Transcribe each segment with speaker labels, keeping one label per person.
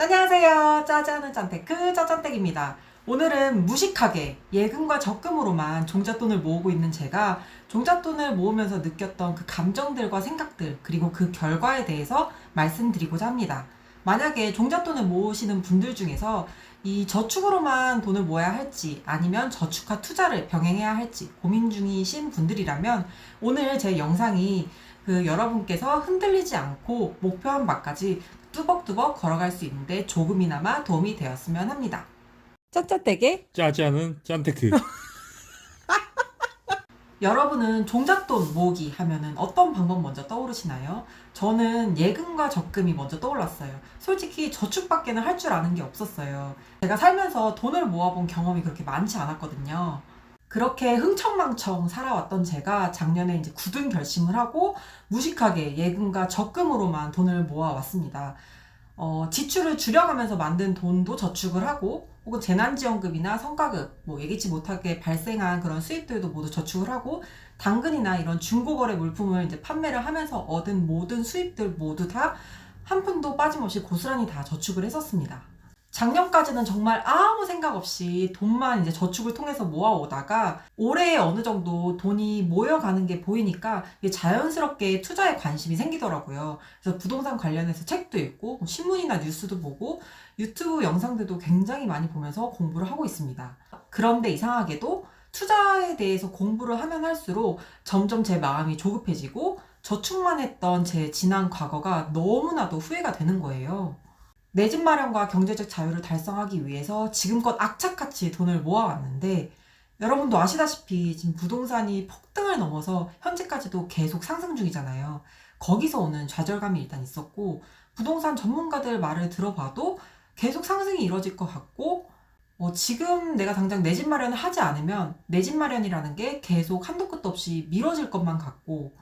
Speaker 1: 안녕하세요. 짜자는 짠테크 짜짠댁입니다. 오늘은 무식하게 예금과 적금으로만 종잣돈을 모으고 있는 제가 종잣돈을 모으면서 느꼈던 그 감정들과 생각들 그리고 그 결과에 대해서 말씀드리고자 합니다. 만약에 종잣돈을 모으시는 분들 중에서 이 저축으로만 돈을 모아야 할지 아니면 저축과 투자를 병행해야 할지 고민 중이신 분들이라면 오늘 제 영상이 여러분께서 흔들리지 않고 목표한 바까지 뚜벅뚜벅 걸어갈 수 있는데 조금이나마 도움이 되었으면 합니다. 짠짠되게
Speaker 2: 짜지 않은 짠테크.
Speaker 1: 여러분은 종잣돈 모으기 하면은 어떤 방법 먼저 떠오르시나요? 저는 예금과 적금이 먼저 떠올랐어요. 솔직히 저축밖에는 할 줄 아는 게 없었어요. 제가 살면서 돈을 모아본 경험이 그렇게 많지 않았거든요. 그렇게 흥청망청 살아왔던 제가 작년에 이제 굳은 결심을 하고 무식하게 예금과 적금으로만 돈을 모아왔습니다. 지출을 줄여가면서 만든 돈도 저축을 하고 혹은 재난지원금이나 성과급, 예기치 못하게 발생한 그런 수입들도 모두 저축을 하고 당근이나 이런 중고거래 물품을 이제 판매를 하면서 얻은 모든 수입들 모두 다 한 푼도 빠짐없이 고스란히 다 저축을 했었습니다. 작년까지는 정말 아무 생각 없이 돈만 이제 저축을 통해서 모아오다가 올해 어느 정도 돈이 모여가는 게 보이니까 자연스럽게 투자에 관심이 생기더라고요. 그래서 부동산 관련해서 책도 읽고 신문이나 뉴스도 보고 유튜브 영상들도 굉장히 많이 보면서 공부를 하고 있습니다. 그런데 이상하게도 투자에 대해서 공부를 하면 할수록 점점 제 마음이 조급해지고 저축만 했던 제 지난 과거가 너무나도 후회가 되는 거예요. 내 집 마련과 경제적 자유를 달성하기 위해서 지금껏 악착같이 돈을 모아왔는데 여러분도 아시다시피 지금 부동산이 폭등을 넘어서 현재까지도 계속 상승 중이잖아요. 거기서 오는 좌절감이 일단 있었고 부동산 전문가들 말을 들어봐도 계속 상승이 이뤄질 것 같고 지금 내가 당장 내 집 마련을 하지 않으면 내 집 마련이라는 게 계속 한도 끝도 없이 미뤄질 것만 같고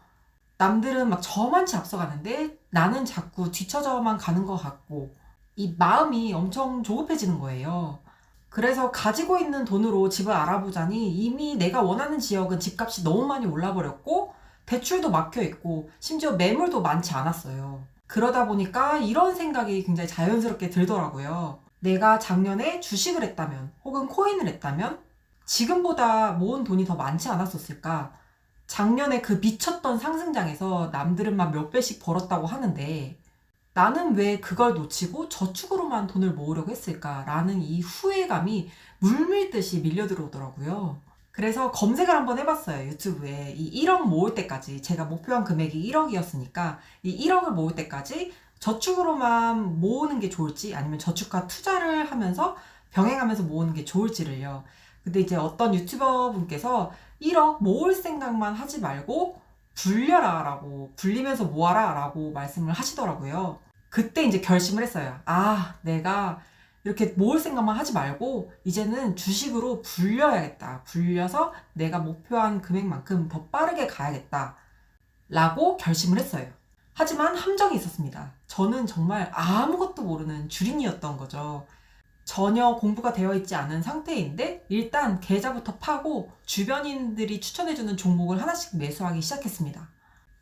Speaker 1: 남들은 막 저만치 앞서가는데 나는 자꾸 뒤처져만 가는 것 같고 이 마음이 엄청 조급해지는 거예요. 그래서 가지고 있는 돈으로 집을 알아보자니 이미 내가 원하는 지역은 집값이 너무 많이 올라버렸고 대출도 막혀있고 심지어 매물도 많지 않았어요. 그러다 보니까 이런 생각이 굉장히 자연스럽게 들더라고요. 내가 작년에 주식을 했다면 혹은 코인을 했다면 지금보다 모은 돈이 더 많지 않았었을까? 작년에 그 미쳤던 상승장에서 남들은 막 몇 배씩 벌었다고 하는데 나는 왜 그걸 놓치고 저축으로만 돈을 모으려고 했을까라는 이 후회감이 물밀듯이 밀려 들어오더라고요. 그래서 검색을 한번 해봤어요. 유튜브에 이 1억 모을 때까지 제가 목표한 금액이 1억이었으니까 이 1억을 모을 때까지 저축으로만 모으는 게 좋을지 아니면 저축과 투자를 하면서 병행하면서 모으는 게 좋을지를요. 근데 이제 어떤 유튜버 분께서 1억 모을 생각만 하지 말고 불려라 라고 불리면서 모아라 라고 말씀을 하시더라고요. 그때 이제 결심을 했어요. 내가 이렇게 모을 생각만 하지 말고 이제는 주식으로 불려야겠다. 불려서 내가 목표한 금액만큼 더 빠르게 가야겠다. 라고 결심을 했어요. 하지만 함정이 있었습니다. 저는 정말 아무것도 모르는 주린이였던 거죠. 전혀 공부가 되어 있지 않은 상태인데 일단 계좌부터 파고 주변인들이 추천해주는 종목을 하나씩 매수하기 시작했습니다.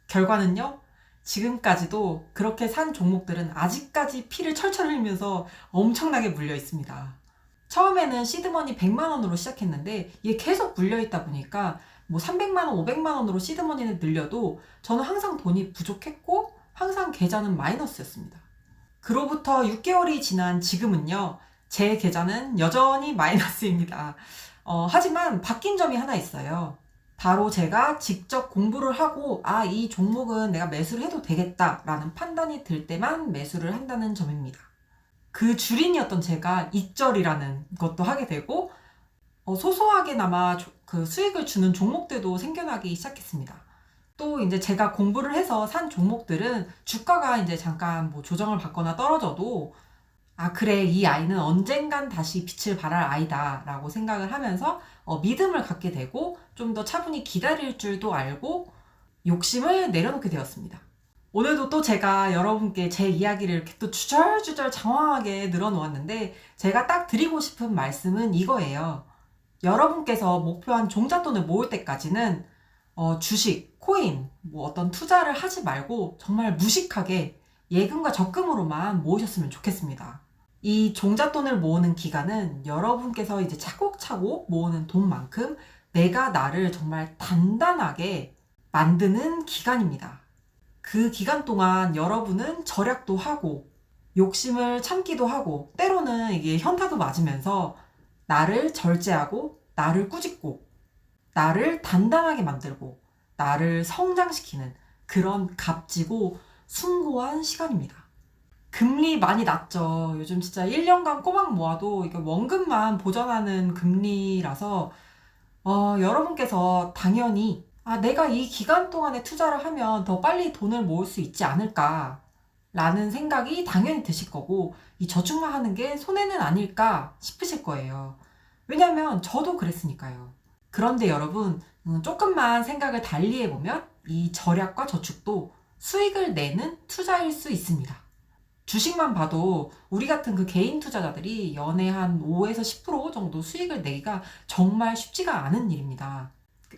Speaker 1: 결과는요. 지금까지도 그렇게 산 종목들은 아직까지 피를 철철 흘리면서 엄청나게 물려 있습니다. 처음에는 시드머니 100만 원으로 시작했는데 이게 계속 물려 있다 보니까 300만 원, 500만 원으로 시드머니를 늘려도 저는 항상 돈이 부족했고 항상 계좌는 마이너스였습니다. 그로부터 6개월이 지난 지금은요. 제 계좌는 여전히 마이너스입니다. 하지만 바뀐 점이 하나 있어요. 바로 제가 직접 공부를 하고 이 종목은 내가 매수를 해도 되겠다라는 판단이 들 때만 매수를 한다는 점입니다. 그 주린이었던 제가 익절이라는 것도 하게 되고 소소하게나마 그 수익을 주는 종목들도 생겨나기 시작했습니다. 또 이제 제가 공부를 해서 산 종목들은 주가가 이제 잠깐 조정을 받거나 떨어져도 그래, 이 아이는 언젠간 다시 빛을 발할 아이다 라고 생각을 하면서 믿음을 갖게 되고 좀 더 차분히 기다릴 줄도 알고 욕심을 내려놓게 되었습니다. 오늘도 또 제가 여러분께 제 이야기를 이렇게 또 주절주절 장황하게 늘어놓았는데 제가 딱 드리고 싶은 말씀은 이거예요. 여러분께서 목표한 종잣돈을 모을 때까지는 주식, 코인, 어떤 투자를 하지 말고 정말 무식하게 예금과 적금으로만 모으셨으면 좋겠습니다. 이 종잣돈을 모으는 기간은 여러분께서 이제 차곡차곡 모으는 돈만큼 내가 나를 정말 단단하게 만드는 기간입니다. 그 기간 동안 여러분은 절약도 하고 욕심을 참기도 하고 때로는 이게 현타도 맞으면서 나를 절제하고 나를 꾸짖고 나를 단단하게 만들고 나를 성장시키는 그런 값지고 숭고한 시간입니다. 금리 많이 낮죠. 요즘 진짜 1년간 꼬박 모아도 이게 원금만 보전하는 금리라서 여러분께서 당연히 내가 이 기간 동안에 투자를 하면 더 빨리 돈을 모을 수 있지 않을까 라는 생각이 당연히 드실 거고 이 저축만 하는 게 손해는 아닐까 싶으실 거예요. 왜냐면 저도 그랬으니까요. 그런데 여러분 조금만 생각을 달리 해보면 이 절약과 저축도 수익을 내는 투자일 수 있습니다. 주식만 봐도 우리 같은 그 개인 투자자들이 연에 한 5에서 10% 정도 수익을 내기가 정말 쉽지가 않은 일입니다.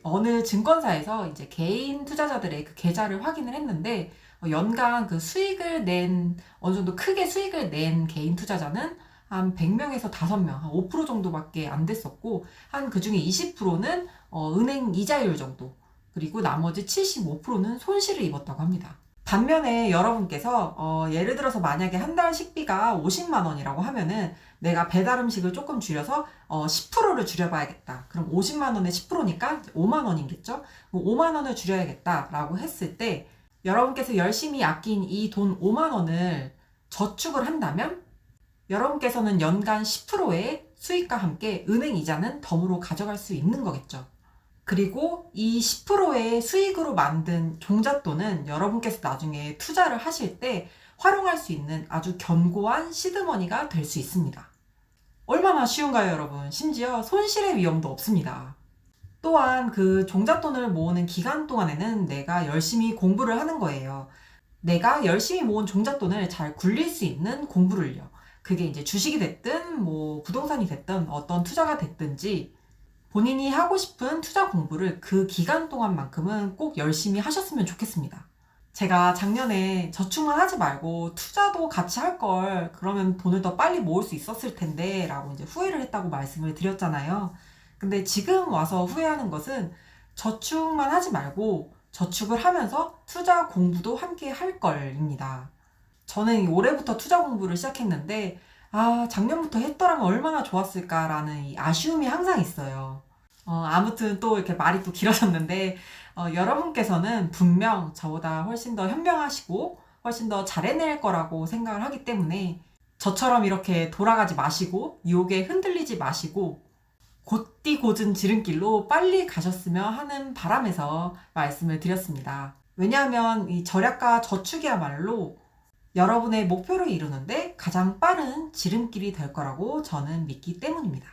Speaker 1: 어느 증권사에서 이제 개인 투자자들의 그 계좌를 확인을 했는데 연간 그 수익을 낸 어느 정도 크게 수익을 낸 개인 투자자는 한 100명에서 5명, 한 5% 정도밖에 안 됐었고 한 그중에 20%는 은행 이자율 정도, 그리고 나머지 75%는 손실을 입었다고 합니다. 반면에 여러분께서 예를 들어서 만약에 한 달 식비가 50만 원이라고 하면은 내가 배달 음식을 조금 줄여서 10%를 줄여봐야겠다. 그럼 50만 원에 10%니까 5만 원이겠죠? 5만 원을 줄여야겠다라고 했을 때 여러분께서 열심히 아낀 이 돈 5만 원을 저축을 한다면 여러분께서는 연간 10%의 수익과 함께 은행 이자는 덤으로 가져갈 수 있는 거겠죠. 그리고 이 10%의 수익으로 만든 종잣돈은 여러분께서 나중에 투자를 하실 때 활용할 수 있는 아주 견고한 시드머니가 될 수 있습니다. 얼마나 쉬운가요, 여러분? 심지어 손실의 위험도 없습니다. 또한 그 종잣돈을 모으는 기간 동안에는 내가 열심히 공부를 하는 거예요. 내가 열심히 모은 종잣돈을 잘 굴릴 수 있는 공부를요. 그게 이제 주식이 됐든 뭐 부동산이 됐든 어떤 투자가 됐든지 본인이 하고 싶은 투자 공부를 그 기간 동안만큼은 꼭 열심히 하셨으면 좋겠습니다. 제가 작년에 저축만 하지 말고 투자도 같이 할 걸, 그러면 돈을 더 빨리 모을 수 있었을 텐데 라고 이제 후회를 했다고 말씀을 드렸잖아요. 근데 지금 와서 후회하는 것은 저축만 하지 말고 저축을 하면서 투자 공부도 함께 할 걸입니다. 저는 올해부터 투자 공부를 시작했는데 작년부터 했더라면 얼마나 좋았을까라는 이 아쉬움이 항상 있어요. 아무튼 또 이렇게 말이 또 길어졌는데 여러분께서는 분명 저보다 훨씬 더 현명하시고 훨씬 더 잘해낼 거라고 생각을 하기 때문에 저처럼 이렇게 돌아가지 마시고 유혹에 흔들리지 마시고 곧디곧은 지름길로 빨리 가셨으면 하는 바람에서 말씀을 드렸습니다. 왜냐하면 이 절약과 저축이야말로 여러분의 목표를 이루는데 가장 빠른 지름길이 될 거라고 저는 믿기 때문입니다.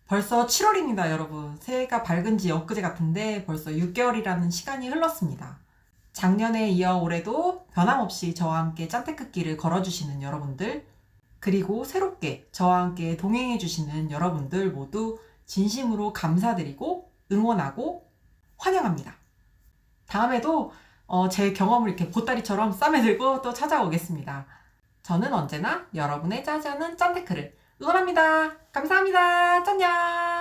Speaker 1: 벌써 7월입니다, 여러분. 새해가 밝은 지 엊그제 같은데 벌써 6개월이라는 시간이 흘렀습니다. 작년에 이어 올해도 변함없이 저와 함께 짠테크길을 걸어주시는 여러분들, 그리고 새롭게 저와 함께 동행해주시는 여러분들 모두 진심으로 감사드리고 응원하고 환영합니다. 다음에도 제 경험을 이렇게 보따리처럼 싸매들고 또 찾아오겠습니다. 저는 언제나 여러분의 짜지 않은 짠테크를 응원합니다. 감사합니다. 짠냥!